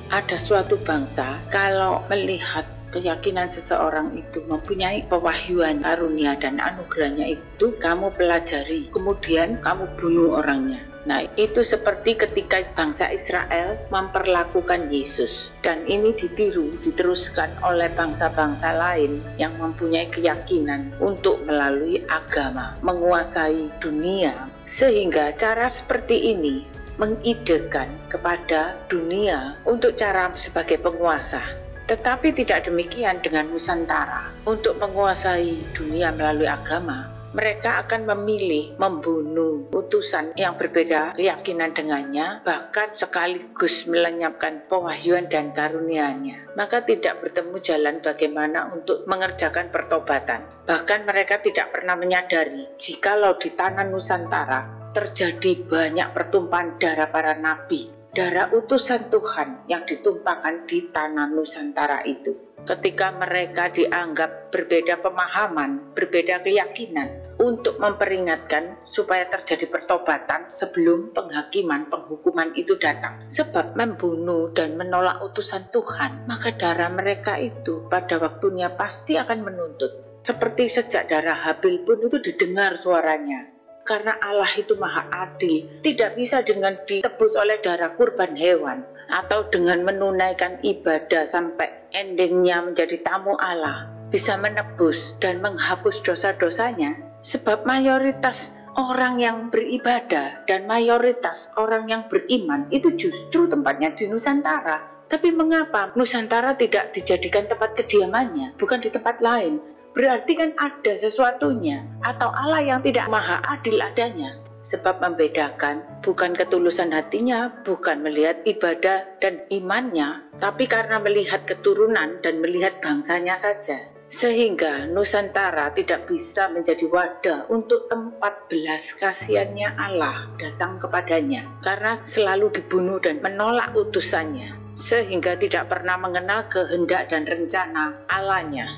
ada suatu bangsa kalau melihat keyakinan seseorang itu mempunyai pewahyuan, karunia dan anugerahnya itu kamu pelajari, kemudian kamu bunuh orangnya. Nah, itu seperti ketika bangsa Israel memperlakukan Yesus, dan ini diteruskan oleh bangsa-bangsa lain yang mempunyai keyakinan untuk melalui agama menguasai dunia, sehingga cara seperti ini mengidekan kepada dunia untuk cara sebagai penguasa. Tetapi tidak demikian dengan Nusantara. Untuk menguasai dunia melalui agama, mereka akan memilih membunuh utusan yang berbeda keyakinan dengannya, bahkan sekaligus melenyapkan pewahyuan dan karunia-Nya. Maka tidak bertemu jalan bagaimana untuk mengerjakan pertobatan. Bahkan mereka tidak pernah menyadari jikalau di tanah Nusantara terjadi banyak pertumpahan darah para nabi, darah utusan Tuhan yang ditumpahkan di tanah Nusantara itu. Ketika mereka dianggap berbeda pemahaman, berbeda keyakinan, untuk memperingatkan supaya terjadi pertobatan sebelum penghukuman itu datang. Sebab membunuh dan menolak utusan Tuhan, maka darah mereka itu pada waktunya pasti akan menuntut. Seperti sejak darah Habil pun itu didengar suaranya. Karena Allah itu maha adil, tidak bisa dengan ditebus oleh darah kurban hewan, atau dengan menunaikan ibadah sampai endingnya menjadi tamu Allah, bisa menebus dan menghapus dosa-dosanya. Sebab mayoritas orang yang beribadah dan mayoritas orang yang beriman itu justru tempatnya di Nusantara. Tapi mengapa Nusantara tidak dijadikan tempat kediamannya, bukan di tempat lain? Berarti kan ada sesuatunya, atau Allah yang tidak maha adil adanya. Sebab membedakan bukan ketulusan hatinya, bukan melihat ibadah dan imannya, tapi karena melihat keturunan dan melihat bangsanya saja. Sehingga Nusantara tidak bisa menjadi wadah untuk tempat belas kasihannya Allah datang kepadanya, karena selalu dibunuh dan menolak utusannya, sehingga tidak pernah mengenal kehendak dan rencana Allahnya.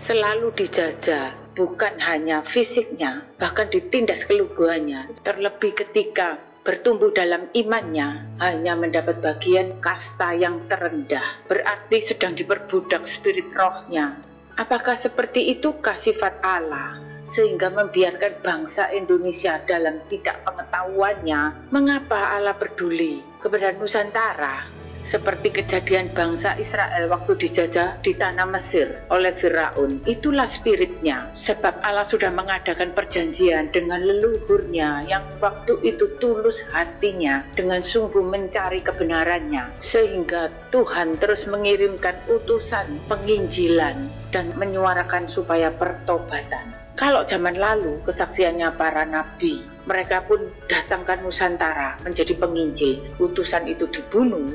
Selalu dijajah, bukan hanya fisiknya, bahkan ditindas keluguannya. Terlebih ketika bertumbuh dalam imannya, hanya mendapat bagian kasta yang terendah, berarti sedang diperbudak spirit rohnya. Apakah seperti itukah sifat Allah, sehingga membiarkan bangsa Indonesia dalam tidak pengetahuannya? Mengapa Allah peduli kepada Nusantara? Seperti kejadian bangsa Israel waktu dijajah di tanah Mesir oleh Firaun. Itulah spiritnya, sebab Allah sudah mengadakan perjanjian dengan leluhurnya yang waktu itu tulus hatinya dengan sungguh mencari kebenarannya, sehingga Tuhan terus mengirimkan utusan penginjilan dan menyuarakan supaya pertobatan. Kalau zaman lalu kesaksiannya para nabi, mereka pun datangkan Nusantara menjadi penginjil. Utusan itu dibunuh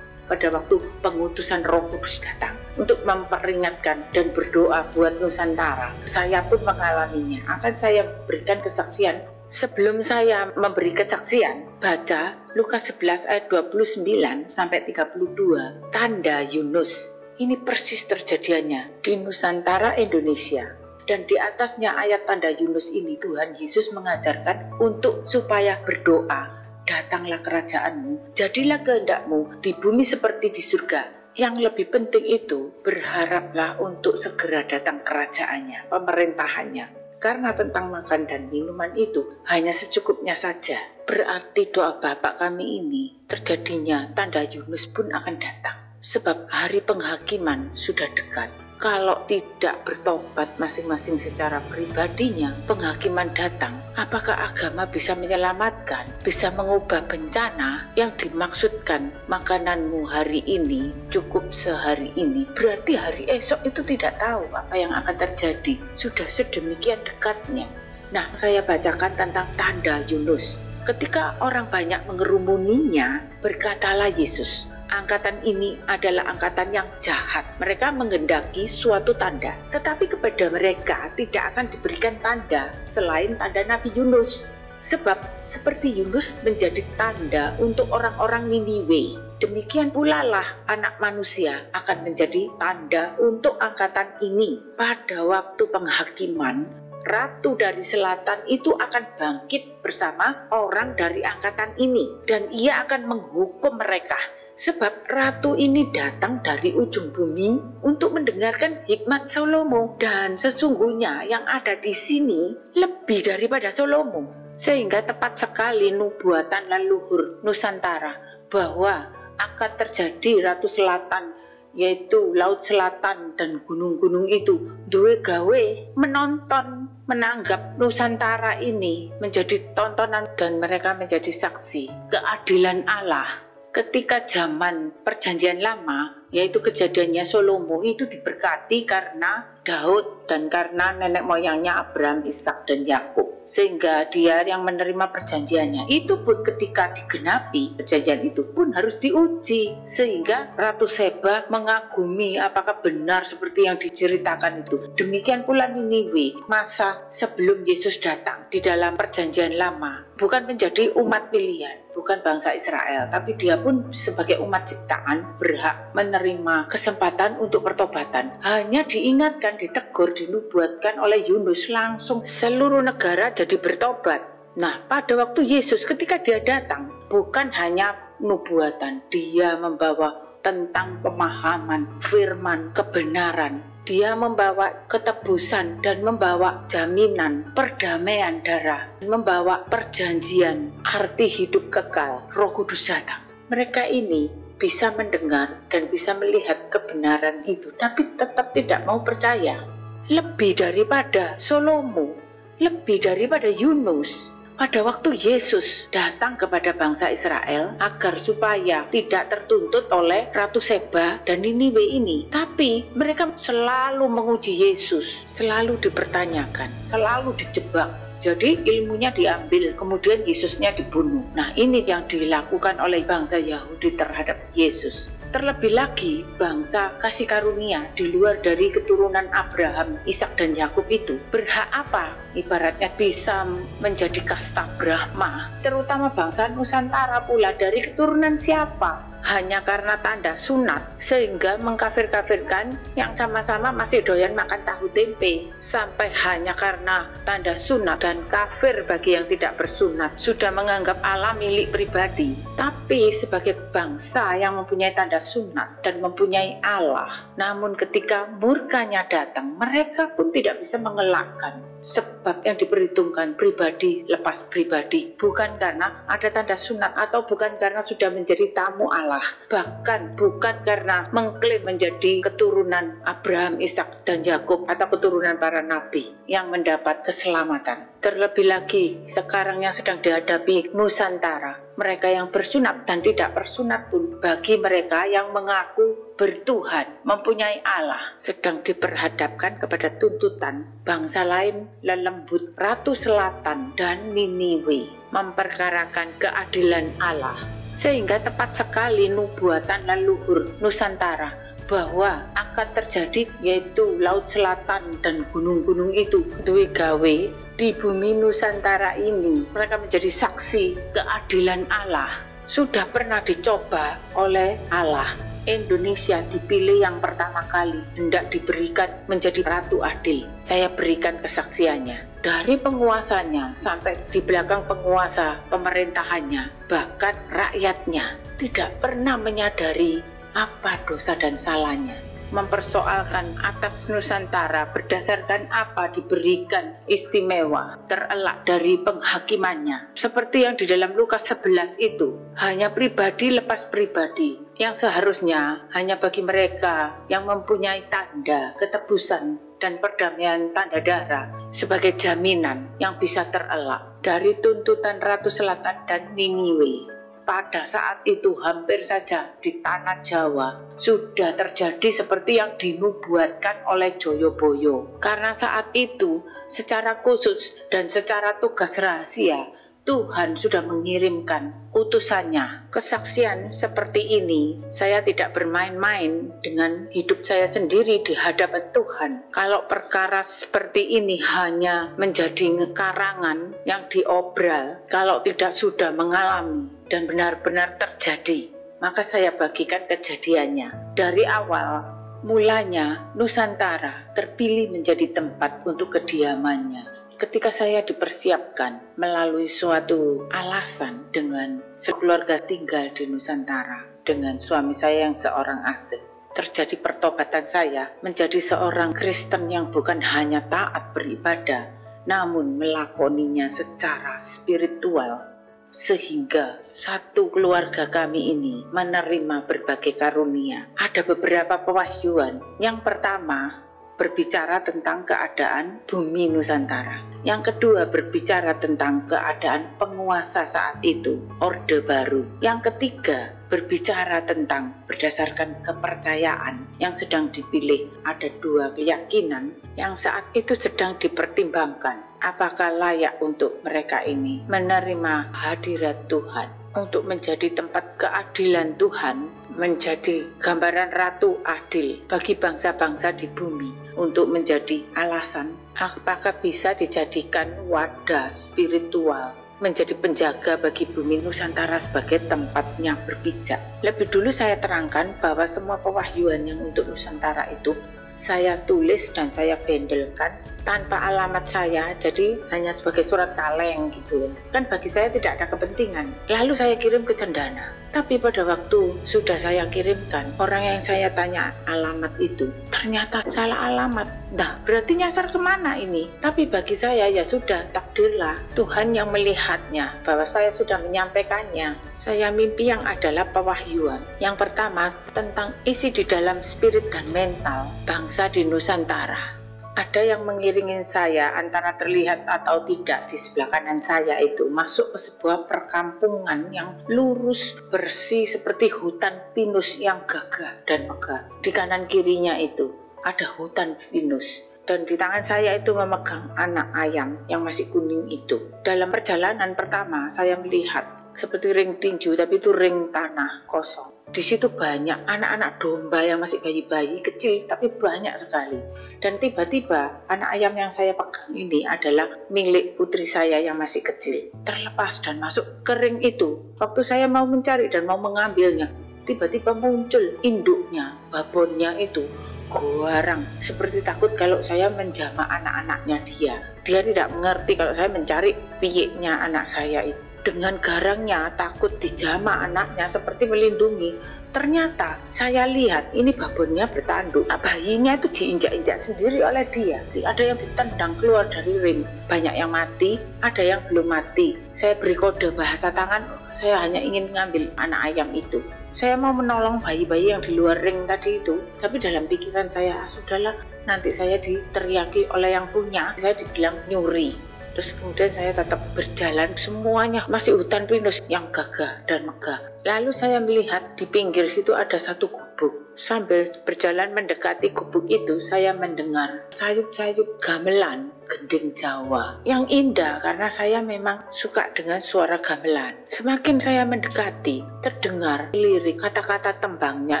pada waktu pengutusan Roh Kudus datang untuk memperingatkan dan berdoa buat Nusantara. Saya pun mengalaminya. Akan saya berikan kesaksian. Sebelum saya memberi kesaksian, baca Lukas 11 ayat 29 sampai 32, tanda Yunus. Ini persis terjadiannya di Nusantara Indonesia. Dan di atasnya ayat tanda Yunus ini Tuhan Yesus mengajarkan untuk supaya berdoa. Datanglah kerajaanmu, jadilah kehendakmu di bumi seperti di surga. Yang lebih penting itu, berharaplah untuk segera datang kerajaannya, pemerintahannya. Karena tentang makan dan minuman itu hanya secukupnya saja. Berarti doa Bapak kami ini terjadinya tanda Yunus pun akan datang. Sebab hari penghakiman sudah dekat. Kalau tidak bertobat masing-masing secara pribadinya, penghakiman datang. Apakah agama bisa menyelamatkan, bisa mengubah bencana yang dimaksudkan makananmu hari ini, cukup sehari ini? Berarti hari esok itu tidak tahu apa yang akan terjadi. Sudah sedemikian dekatnya. Nah, saya bacakan tentang tanda Yunus. Ketika orang banyak mengerumuninya, berkatalah Yesus, angkatan ini adalah angkatan yang jahat. Mereka menghendaki suatu tanda, tetapi kepada mereka tidak akan diberikan tanda selain tanda Nabi Yunus. Sebab seperti Yunus menjadi tanda untuk orang-orang Niniwe, demikian pula lah Anak Manusia akan menjadi tanda untuk angkatan ini. Pada waktu penghakiman, Ratu dari Selatan itu akan bangkit bersama orang dari angkatan ini, dan ia akan menghukum mereka. Sebab ratu ini datang dari ujung bumi untuk mendengarkan hikmat Salomo, dan sesungguhnya yang ada di sini lebih daripada Salomo. Sehingga tepat sekali nubuatan leluhur Nusantara bahwa akan terjadi Ratu Selatan, yaitu Laut Selatan dan gunung-gunung itu duwe gawe menonton, menanggap Nusantara ini menjadi tontonan, dan mereka menjadi saksi keadilan Allah. Ketika zaman perjanjian lama, yaitu kejadiannya Salomo, itu diberkati karena Daud dan karena nenek moyangnya Abraham, Ishak dan Yakub, sehingga dia yang menerima perjanjiannya. Itu pun ketika digenapi perjanjian itu pun harus diuji, sehingga Ratu Seba mengagumi apakah benar seperti yang diceritakan itu. Demikian pula Niniwe, masa sebelum Yesus datang di dalam perjanjian lama, bukan menjadi umat pilihan, bukan bangsa Israel, tapi dia pun sebagai umat ciptaan berhak menerima kesempatan untuk pertobatan. Hanya diingatkan, ditegur, dinubuatkan oleh Yunus, langsung seluruh negara jadi bertobat. Nah, pada waktu Yesus ketika dia datang, bukan hanya nubuatan, dia membawa tentang pemahaman, firman, kebenaran. Dia membawa ketebusan dan membawa jaminan perdamaian darah, membawa perjanjian, arti hidup kekal. Roh Kudus datang. Mereka ini bisa mendengar dan bisa melihat kebenaran itu, tapi tetap tidak mau percaya. Lebih daripada Salomo, lebih daripada Yunus, pada waktu Yesus datang kepada bangsa Israel agar supaya tidak tertuntut oleh Ratu Seba dan Niniwe ini, tapi mereka selalu menguji Yesus, selalu dipertanyakan, selalu dijebak. Jadi ilmunya diambil, kemudian Yesusnya dibunuh. Nah, ini yang dilakukan oleh bangsa Yahudi terhadap Yesus. Terlebih lagi bangsa kasih karunia di luar dari keturunan Abraham, Ishak dan Yakub itu berhak apa? Ibaratnya bisa menjadi kasta Brahma. Terutama bangsa Nusantara pula dari keturunan siapa? Hanya karena tanda sunat, sehingga mengkafir-kafirkan yang sama-sama masih doyan makan tahu tempe. Sampai hanya karena tanda sunat dan kafir bagi yang tidak bersunat, sudah menganggap Allah milik pribadi. Tapi sebagai bangsa yang mempunyai tanda sunat dan mempunyai Allah, namun ketika murkanya datang, mereka pun tidak bisa mengelakkan. Sebab yang diperhitungkan pribadi lepas pribadi, bukan karena ada tanda sunat atau bukan karena sudah menjadi tamu Allah, bahkan bukan karena mengklaim menjadi keturunan Abraham, Ishak dan Yakub atau keturunan para nabi yang mendapat keselamatan. Terlebih lagi sekarang yang sedang dihadapi Nusantara, mereka yang bersunat dan tidak bersunat pun, bagi mereka yang mengaku bertuhan, mempunyai Allah, sedang diperhadapkan kepada tuntutan bangsa lain lelembut Ratu Selatan dan Niniwe memperkarakan keadilan Allah. Sehingga tepat sekali nubuatan leluhur Nusantara bahwa akan terjadi, yaitu Laut Selatan dan gunung-gunung itu duwe gawe di bumi Nusantara ini. Mereka menjadi saksi keadilan Allah. Sudah pernah dicoba oleh Allah. Indonesia dipilih yang pertama kali hendak diberikan menjadi ratu adil. Saya berikan kesaksiannya. Dari penguasanya sampai di belakang penguasa pemerintahannya, bahkan rakyatnya tidak pernah menyadari apa dosa dan salahnya. Mempersoalkan atas Nusantara berdasarkan apa diberikan istimewa, terelak dari penghakimannya. Seperti yang di dalam Lukas 11 itu, hanya pribadi lepas pribadi, yang seharusnya hanya bagi mereka yang mempunyai tanda ketebusan dan perdamaian tanda darah sebagai jaminan yang bisa terelak dari tuntutan Ratu Selatan dan Niniwe. Pada saat itu hampir saja di tanah Jawa sudah terjadi seperti yang dinubuatkan oleh Joyoboyo. Karena saat itu secara khusus dan secara tugas rahasia Tuhan sudah mengirimkan utusannya. Kesaksian seperti ini, saya tidak bermain-main dengan hidup saya sendiri di hadapan Tuhan. Kalau perkara seperti ini hanya menjadi karangan yang diobral, kalau tidak sudah mengalami dan benar-benar terjadi, maka saya bagikan kejadiannya. Dari awal, mulanya Nusantara terpilih menjadi tempat untuk kediamannya. Ketika saya dipersiapkan melalui suatu alasan dengan sekeluarga tinggal di Nusantara, dengan suami saya yang seorang asing. Terjadi pertobatan saya menjadi seorang Kristen yang bukan hanya taat beribadah, namun melakoninya secara spiritual, sehingga satu keluarga kami ini menerima berbagai karunia. Ada beberapa pewahyuan. Yang pertama berbicara tentang keadaan bumi Nusantara. Yang kedua berbicara tentang keadaan penguasa saat itu, Orde Baru. Yang ketiga berbicara tentang berdasarkan kepercayaan yang sedang dipilih. Ada dua keyakinan yang saat itu sedang dipertimbangkan. Apakah layak untuk mereka ini menerima hadirat Tuhan, untuk menjadi tempat keadilan Tuhan, menjadi gambaran ratu adil bagi bangsa-bangsa di bumi, untuk menjadi alasan apakah bisa dijadikan wadah spiritual, menjadi penjaga bagi bumi Nusantara sebagai tempatnya berpijak. Lebih dulu saya terangkan bahwa semua pewahyuan yang untuk Nusantara itu saya tulis dan saya bendelkan tanpa alamat saya, jadi hanya sebagai surat kaleng gitu ya. Kan bagi saya tidak ada kepentingan. Lalu saya kirim ke Cendana. Tapi pada waktu sudah saya kirimkan, orang yang saya tanya alamat itu ternyata salah alamat. Nah, berarti nyasar kemana ini? Tapi bagi saya ya sudah, takdirlah Tuhan yang melihatnya, bahwa saya sudah menyampaikannya. Saya mimpi yang adalah pewahyuan. Yang pertama tentang isi di dalam spirit dan mental bangsa di Nusantara. Ada yang mengiringi saya, antara terlihat atau tidak di sebelah kanan saya itu, masuk ke sebuah perkampungan yang lurus, bersih seperti hutan pinus yang gagah dan megah. Di kanan kirinya itu ada hutan pinus. Dan di tangan saya itu memegang anak ayam yang masih kuning itu. Dalam perjalanan pertama saya melihat seperti ring tinju, tapi itu ring tanah kosong. Di situ banyak anak-anak domba yang masih bayi-bayi kecil, tapi banyak sekali. Dan tiba-tiba anak ayam yang saya pegang ini adalah milik putri saya yang masih kecil. Terlepas dan masuk ke ring itu. Waktu saya mau mencari dan mau mengambilnya, tiba-tiba muncul induknya, babonnya itu garang, seperti takut kalau saya menjamah anak-anaknya dia. Dia tidak mengerti kalau saya mencari piyeknya anak saya itu. Dengan garangnya, takut dijamah anaknya seperti melindungi. Ternyata saya lihat ini babonnya bertanduk. Bayinya itu diinjak-injak sendiri oleh dia. Ada yang ditendang keluar dari ring. Banyak yang mati, ada yang belum mati. Saya beri kode bahasa tangan, saya hanya ingin mengambil anak ayam itu. Saya mau menolong bayi-bayi yang di luar ring tadi itu. Tapi dalam pikiran saya, sudahlah, nanti saya diteriaki oleh yang punya. Saya dibilang nyuri. Terus kemudian saya tetap berjalan, semuanya masih hutan pinus yang gagah dan megah. Lalu saya melihat di pinggir situ ada satu gubuk. Sambil berjalan mendekati gubuk itu, saya mendengar sayup-sayup gamelan gending Jawa yang indah, karena saya memang suka dengan suara gamelan. Semakin saya mendekati, terdengar lirik kata-kata tembangnya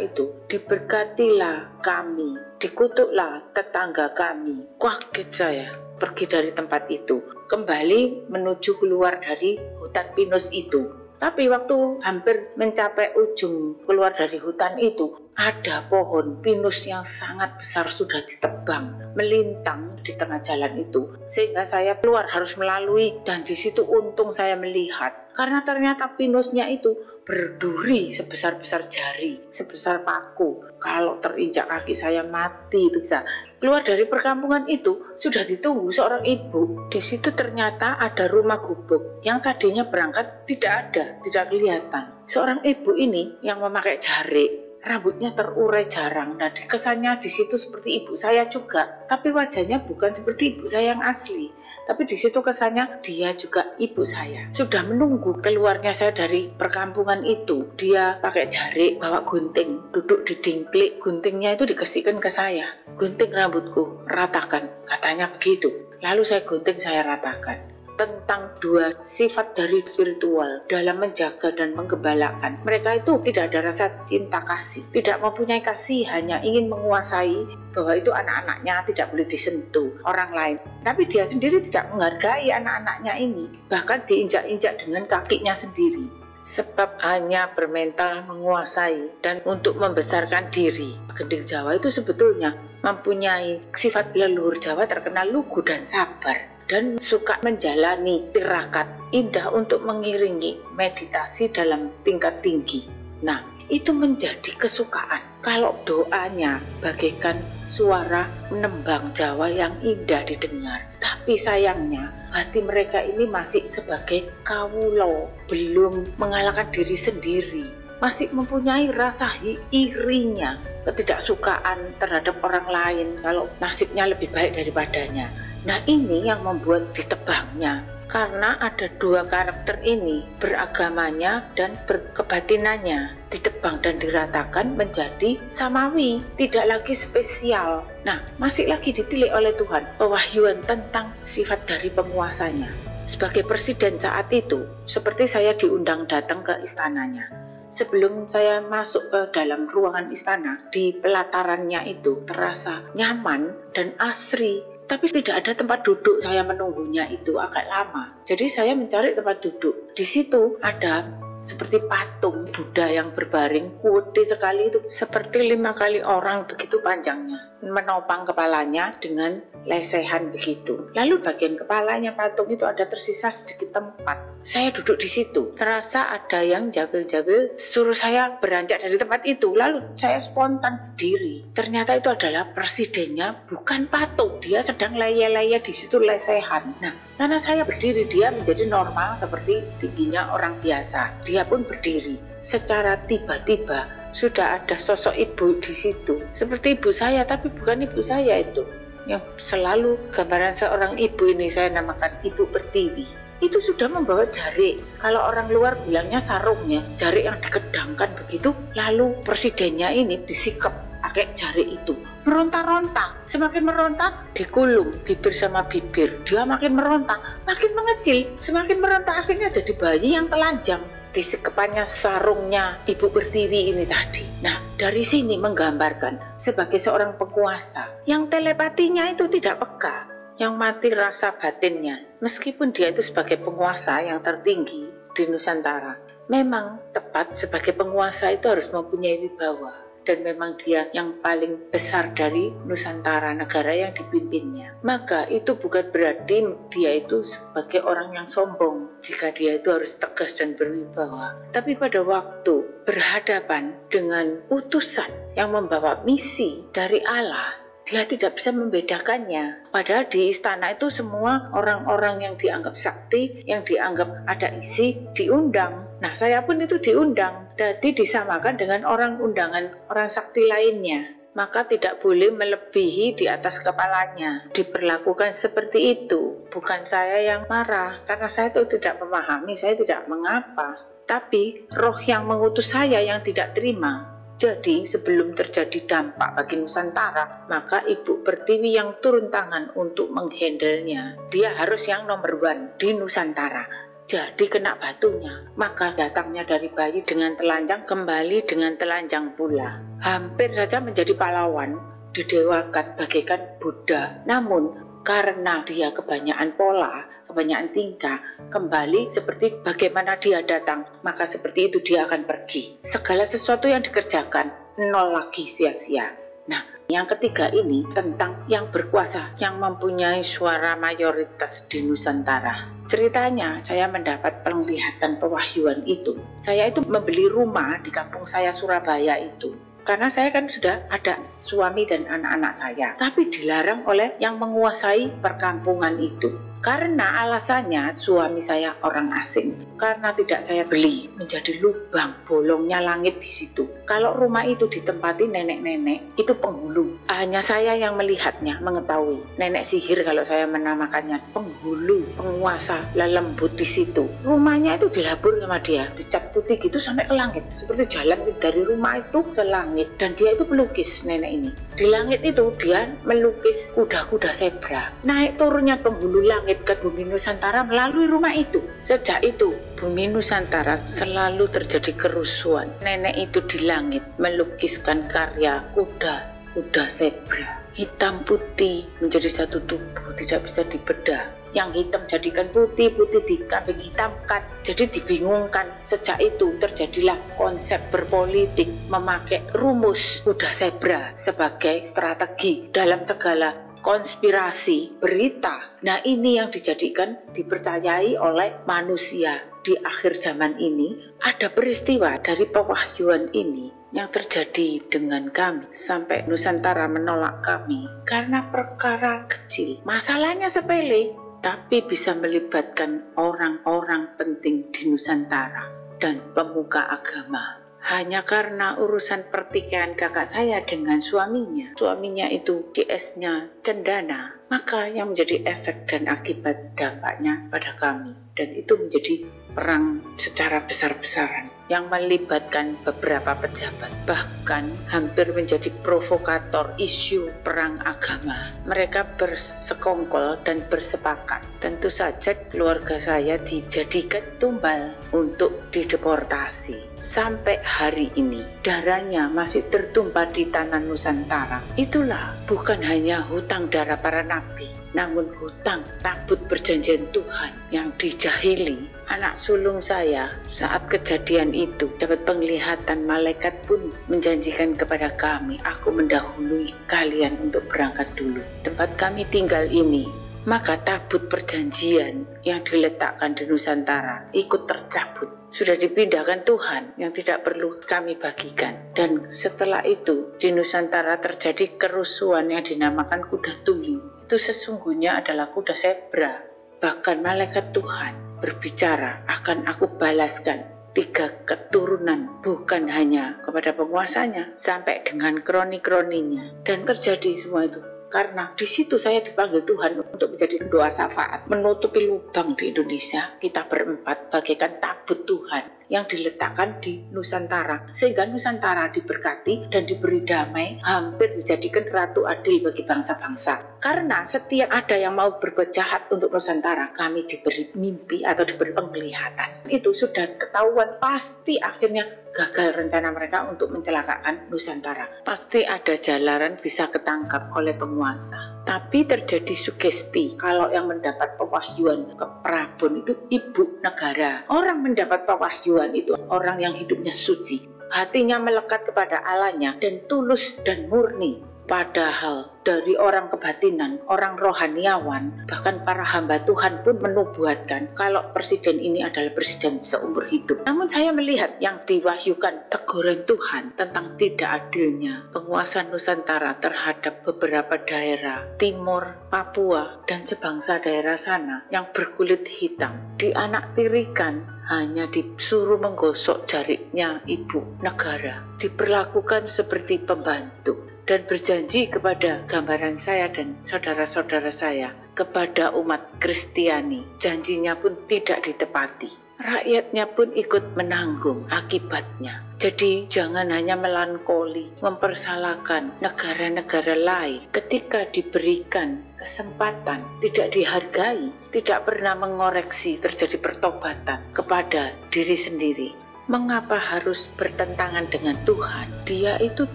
itu, diberkatilah kami, dikutuklah tetangga kami. Kaget saya. Pergi dari tempat itu, kembali menuju keluar dari hutan pinus itu. Tapi waktu hampir mencapai ujung keluar dari hutan itu, ada pohon pinus yang sangat besar sudah ditebang, melintang di tengah jalan itu. Sehingga saya keluar harus melalui, dan di situ untung saya melihat. Karena ternyata pinusnya itu berduri sebesar-besar jari, sebesar paku. Kalau terinjak kaki saya mati itu bisa. Keluar dari perkampungan itu sudah ditunggu seorang ibu. Di situ ternyata ada rumah gubuk yang tadinya berangkat tidak ada, tidak kelihatan. Seorang ibu ini yang memakai jarik, rambutnya terurai jarang. Nah, kesannya di situ seperti ibu saya juga, tapi wajahnya bukan seperti ibu saya yang asli. Tapi di situ kesannya dia juga ibu saya. Sudah menunggu keluarnya saya dari perkampungan itu. Dia pakai jarik, bawa gunting, duduk di dingklik. Guntingnya itu dikasihkan ke saya. Gunting rambutku, ratakan. Katanya begitu. Lalu saya gunting, saya ratakan. Tentang dua sifat dari spiritual dalam menjaga dan menggembalakan. Mereka itu tidak ada rasa cinta kasih, tidak mempunyai kasih, hanya ingin menguasai, bahwa itu anak-anaknya tidak boleh disentuh orang lain. Tapi dia sendiri tidak menghargai anak-anaknya ini, bahkan diinjak-injak dengan kakinya sendiri. Sebab hanya bermental menguasai dan untuk membesarkan diri. Gending Jawa itu sebetulnya mempunyai sifat leluhur Jawa terkenal lugu dan sabar, dan suka menjalani tirakat indah untuk mengiringi meditasi dalam tingkat tinggi. Nah, itu menjadi kesukaan. Kalau doanya bagaikan suara menembang Jawa yang indah didengar, tapi sayangnya hati mereka ini masih sebagai kawulo, belum mengalahkan diri sendiri, masih mempunyai rasa irinya, ketidaksukaan terhadap orang lain kalau nasibnya lebih baik daripadanya. Nah, ini yang membuat ditebangnya, karena ada dua karakter ini, beragamanya dan berkebatinannya, ditebang dan diratakan menjadi samawi, tidak lagi spesial. Nah, masih lagi ditilik oleh Tuhan pewahyuan tentang sifat dari penguasanya. Sebagai presiden saat itu, seperti saya diundang datang ke istananya. Sebelum saya masuk ke dalam ruangan istana, di pelatarannya itu terasa nyaman dan asri. Tapi tidak ada tempat duduk, saya menunggunya itu agak lama. Jadi saya mencari tempat duduk. Di situ ada seperti patung Buddha yang berbaring, gede sekali itu, seperti 5 kali orang begitu panjangnya, menopang kepalanya dengan lesehan begitu. Lalu bagian kepalanya patung itu ada tersisa sedikit tempat. Saya duduk di situ, terasa ada yang jabil-jabil suruh saya beranjak dari tempat itu. Lalu saya spontan berdiri. Ternyata itu adalah presidennya, bukan patung. Dia sedang leye-leye di situ lesehan. Nah, karena saya berdiri, dia menjadi normal seperti tingginya orang biasa. Dia pun berdiri. Secara tiba-tiba sudah ada sosok ibu di situ, seperti ibu saya, tapi bukan ibu saya itu. Yang selalu gambaran seorang ibu ini saya namakan Ibu Pertiwi. Itu sudah membawa jarik. Kalau orang luar bilangnya sarungnya, jarik yang dikedangkan begitu. Lalu presidennya ini disikap pakai jarik itu. Meronta-ronta, semakin meronta dikulung bibir sama bibir. Dia makin meronta, makin mengecil, semakin meronta akhirnya ada di bayi yang telanjang. Disikepannya sarungnya Ibu Pertiwi ini tadi. Nah, dari sini menggambarkan sebagai seorang penguasa yang telepatinya itu tidak peka, yang mati rasa batinnya. Meskipun dia itu sebagai penguasa yang tertinggi di Nusantara, memang tepat sebagai penguasa itu harus mempunyai wibawa. Dan memang dia yang paling besar dari Nusantara, negara yang dipimpinnya. Maka itu bukan berarti dia itu sebagai orang yang sombong jika dia itu harus tegas dan berwibawa. Tapi pada waktu berhadapan dengan utusan yang membawa misi dari Allah, dia tidak bisa membedakannya. Padahal di istana itu semua orang-orang yang dianggap sakti, yang dianggap ada isi, diundang. Nah, saya pun itu diundang. Jadi disamakan dengan orang undangan, orang sakti lainnya. Maka tidak boleh melebihi di atas kepalanya. Diperlakukan seperti itu. Bukan saya yang marah, karena saya itu tidak memahami, saya tidak mengapa. Tapi roh yang mengutus saya yang tidak terima. Jadi sebelum terjadi dampak bagi Nusantara, maka Ibu Pertiwi yang turun tangan untuk menghandlenya. Dia harus yang nomor 1 di Nusantara. Jadi kena batunya, maka datangnya dari bayi dengan telanjang kembali dengan telanjang pula. Hampir saja menjadi pahlawan, didewakan bagaikan Buddha. Namun karena dia kebanyakan pola, kebanyakan tingkah, kembali seperti bagaimana dia datang, maka seperti itu dia akan pergi. Segala sesuatu yang dikerjakan, nol lagi sia-sia. Nah, yang ketiga ini tentang yang berkuasa, yang mempunyai suara mayoritas di Nusantara. Ceritanya, saya mendapat penglihatan pewahyuan itu. Saya itu membeli rumah di kampung saya Surabaya itu. Karena saya kan sudah ada suami dan anak-anak saya. Tapi dilarang oleh yang menguasai perkampungan itu. Karena alasannya suami saya orang asing. Karena tidak saya beli, menjadi lubang bolongnya langit di situ. Kalau rumah itu ditempati nenek-nenek, itu penghulu. Hanya saya yang melihatnya, mengetahui. Nenek sihir kalau saya menamakannya, penghulu, penguasa, lembut di situ. Rumahnya itu dilabur sama dia, dicat putih gitu sampai ke langit. Seperti jalan dari rumah itu ke langit. Dan dia itu pelukis, nenek ini. Di langit itu dia melukis kuda-kuda zebra. Naik turunnya penghulu langit ke bumi Nusantara melalui rumah itu. Sejak itu bumi Nusantara selalu terjadi kerusuhan. Nenek itu di langit melukiskan karya kuda zebra, hitam putih menjadi satu tubuh, tidak bisa dibedah. Yang hitam jadikan putih, putih dikambing hitamkan. Jadi dibingungkan. Sejak itu terjadilah konsep berpolitik memakai rumus kuda zebra sebagai strategi dalam segala konspirasi, berita. Nah, ini yang dipercayai oleh manusia. Di akhir zaman ini ada peristiwa dari pewahyuan ini yang terjadi dengan kami sampai Nusantara menolak kami karena perkara kecil. Masalahnya sepele, tapi bisa melibatkan orang-orang penting di Nusantara dan pemuka agama. Hanya karena urusan pertikaian kakak saya dengan suaminya itu CS-nya cendana, maka yang menjadi efek dan akibat dampaknya pada kami. Dan itu menjadi perang secara besar-besaran yang melibatkan beberapa pejabat, bahkan hampir menjadi provokator isu perang agama. Mereka bersekongkol dan bersepakat. Tentu saja keluarga saya dijadikan tumbal untuk dideportasi. Sampai hari ini darahnya masih tertumpah di tanah Nusantara. Itulah bukan hanya hutang darah para nabi, namun hutang tabut perjanjian Tuhan yang dijahili. Anak sulung saya saat kejadian itu dapat penglihatan, malaikat pun menjanjikan kepada kami, aku mendahului kalian untuk berangkat dulu. Tempat kami tinggal ini, maka tabut perjanjian yang diletakkan di Nusantara ikut tercabut. Sudah dipindahkan Tuhan yang tidak perlu kami bagikan. Dan setelah itu di Nusantara terjadi kerusuhan yang dinamakan kuda tuli. Itu sesungguhnya adalah kuda zebra. Bahkan malaikat Tuhan berbicara, akan aku balaskan 3 keturunan, bukan hanya kepada penguasanya, sampai dengan kroni-kroninya. Dan terjadi semua itu karena di situ saya dipanggil Tuhan untuk menjadi doa syafaat, menutupi lubang di Indonesia. Kita berempat bagaikan tabut Tuhan yang diletakkan di Nusantara, sehingga Nusantara diberkati dan diberi damai, hampir dijadikan ratu adil bagi bangsa-bangsa. Karena setiap ada yang mau berbuat jahat untuk Nusantara, kami diberi mimpi atau diberi penglihatan. Itu sudah ketahuan, pasti akhirnya gagal rencana mereka untuk mencelakakan Nusantara. Pasti ada jalaran bisa ketangkap oleh penguasa. Tapi terjadi sugesti kalau yang mendapat pewahyuan ke Prabon itu ibu negara. Orang mendapat pewahyuan itu orang yang hidupnya suci, hatinya melekat kepada Allahnya dan tulus dan murni. Padahal dari orang kebatinan, orang rohaniawan, bahkan para hamba Tuhan pun menubuatkan kalau presiden ini adalah presiden seumur hidup. Namun saya melihat yang diwahyukan teguran Tuhan tentang tidak adilnya penguasa Nusantara terhadap beberapa daerah Timur, Papua, dan sebangsa daerah sana yang berkulit hitam. Dianaktirikan, hanya disuruh menggosok jarinya ibu negara, diperlakukan seperti pembantu. Dan berjanji kepada gambaran saya dan saudara-saudara saya, kepada umat Kristiani, janjinya pun tidak ditepati. Rakyatnya pun ikut menanggung akibatnya. Jadi jangan hanya melankoli, mempersalahkan negara-negara lain ketika diberikan kesempatan, tidak dihargai, tidak pernah mengoreksi, terjadi pertobatan kepada diri sendiri. Mengapa harus bertentangan dengan Tuhan? Dia itu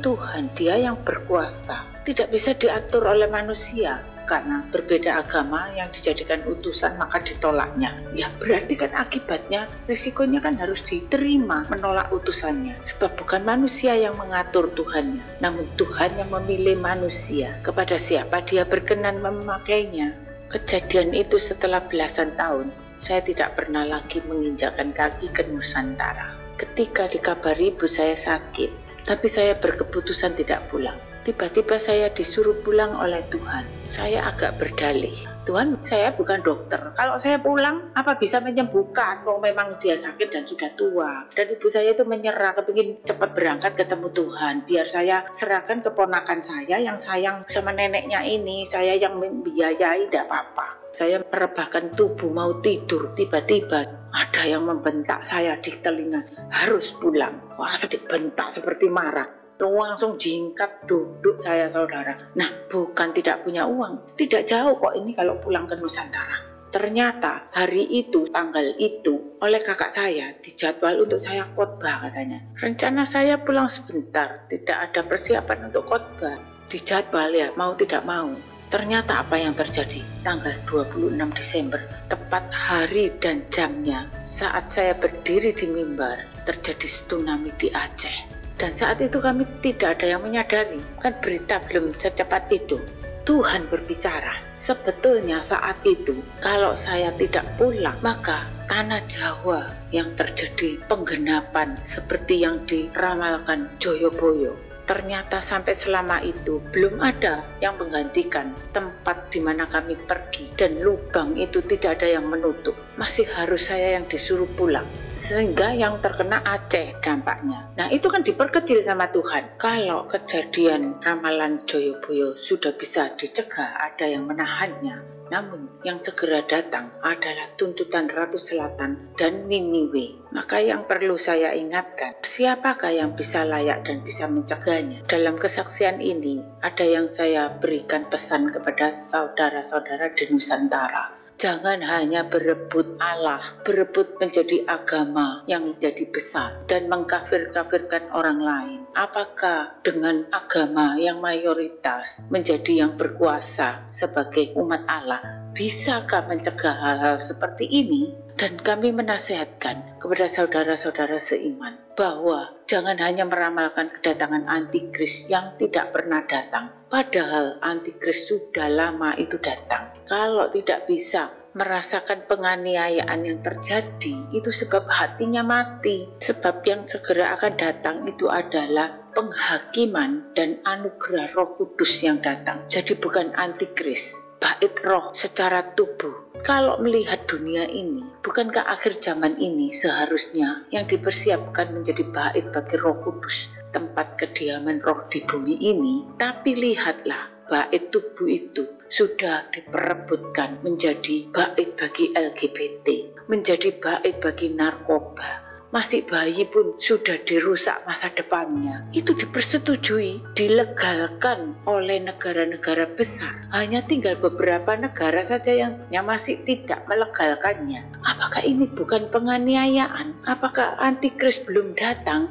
Tuhan, dia yang berkuasa. Tidak bisa diatur oleh manusia. Karena berbeda agama yang dijadikan utusan maka ditolaknya. Ya berarti kan akibatnya, risikonya kan harus diterima menolak utusannya. Sebab bukan manusia yang mengatur Tuhannya, namun Tuhan yang memilih manusia kepada siapa dia berkenan memakainya. Kejadian itu setelah belasan tahun, saya tidak pernah lagi menginjakkan kaki ke Nusantara. Ketika dikabari ibu saya sakit, tapi saya berkeputusan tidak pulang. Tiba-tiba saya disuruh pulang oleh Tuhan. Saya agak berdalih, Tuhan, saya bukan dokter. Kalau saya pulang, apa bisa menyembuhkan? Kalau memang dia sakit dan sudah tua. Dan ibu saya itu menyerah, kepingin cepat berangkat ketemu Tuhan. Biar saya serahkan keponakan saya yang sayang sama neneknya ini. Saya yang membiayai, tidak apa-apa. Saya merebahkan tubuh mau tidur. Tiba-tiba ada yang membentak saya di telinga. Harus pulang. Wah, sedikit bentak seperti marah. Langsung jingkat duduk saya, saudara. Nah, bukan tidak punya uang, tidak jauh kok ini kalau pulang ke Nusantara. Ternyata hari itu, tanggal itu, oleh kakak saya dijadwal untuk saya khotbah katanya. Rencana saya pulang sebentar, tidak ada persiapan untuk khotbah. Dijadwal ya, mau tidak mau. Ternyata apa yang terjadi? Tanggal 26 Desember, tepat hari dan jamnya saat saya berdiri di mimbar, terjadi tsunami di Aceh. Dan saat itu kami tidak ada yang menyadari, kan berita belum secepat itu. Tuhan berbicara, sebetulnya saat itu kalau saya tidak pulang, maka tanah Jawa yang terjadi penggenapan seperti yang diramalkan Joyoboyo, ternyata sampai selama itu belum ada yang menggantikan tempat di mana kami pergi, dan lubang itu tidak ada yang menutup. Masih harus saya yang disuruh pulang, sehingga yang terkena Aceh dampaknya. Nah, itu kan diperkecil sama Tuhan. Kalau kejadian ramalan Joyoboyo sudah bisa dicegah, ada yang menahannya. Namun yang segera datang adalah tuntutan Ratu Selatan dan Niniwe. Maka yang perlu saya ingatkan, siapakah yang bisa layak dan bisa mencegahnya? Dalam kesaksian ini ada yang saya berikan pesan kepada saudara-saudara di Nusantara. Jangan hanya berebut Allah, berebut menjadi agama yang menjadi besar dan mengkafir-kafirkan orang lain. Apakah dengan agama yang mayoritas menjadi yang berkuasa sebagai umat Allah, bisakah mencegah hal-hal seperti ini? Dan kami menasihatkan kepada saudara-saudara seiman bahwa jangan hanya meramalkan kedatangan antikris yang tidak pernah datang. Padahal antikris sudah lama itu datang. Kalau tidak bisa merasakan penganiayaan yang terjadi, itu sebab hatinya mati. Sebab yang segera akan datang itu adalah penghakiman dan anugerah Roh Kudus yang datang. Jadi bukan antikris, bait roh secara tubuh. Kalau melihat dunia ini, bukankah akhir zaman ini seharusnya yang dipersiapkan menjadi bait bagi Roh Kudus, tempat kediaman roh di bumi ini? Tapi lihatlah, bait tubuh itu sudah diperebutkan menjadi bait bagi LGBT, menjadi bait bagi narkoba. Masih bayi pun sudah dirusak masa depannya. Itu dipersetujui, dilegalkan oleh negara-negara besar. Hanya tinggal beberapa negara saja yang masih tidak melegalkannya. Apakah ini bukan penganiayaan? Apakah antikris belum datang?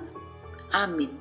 Amin.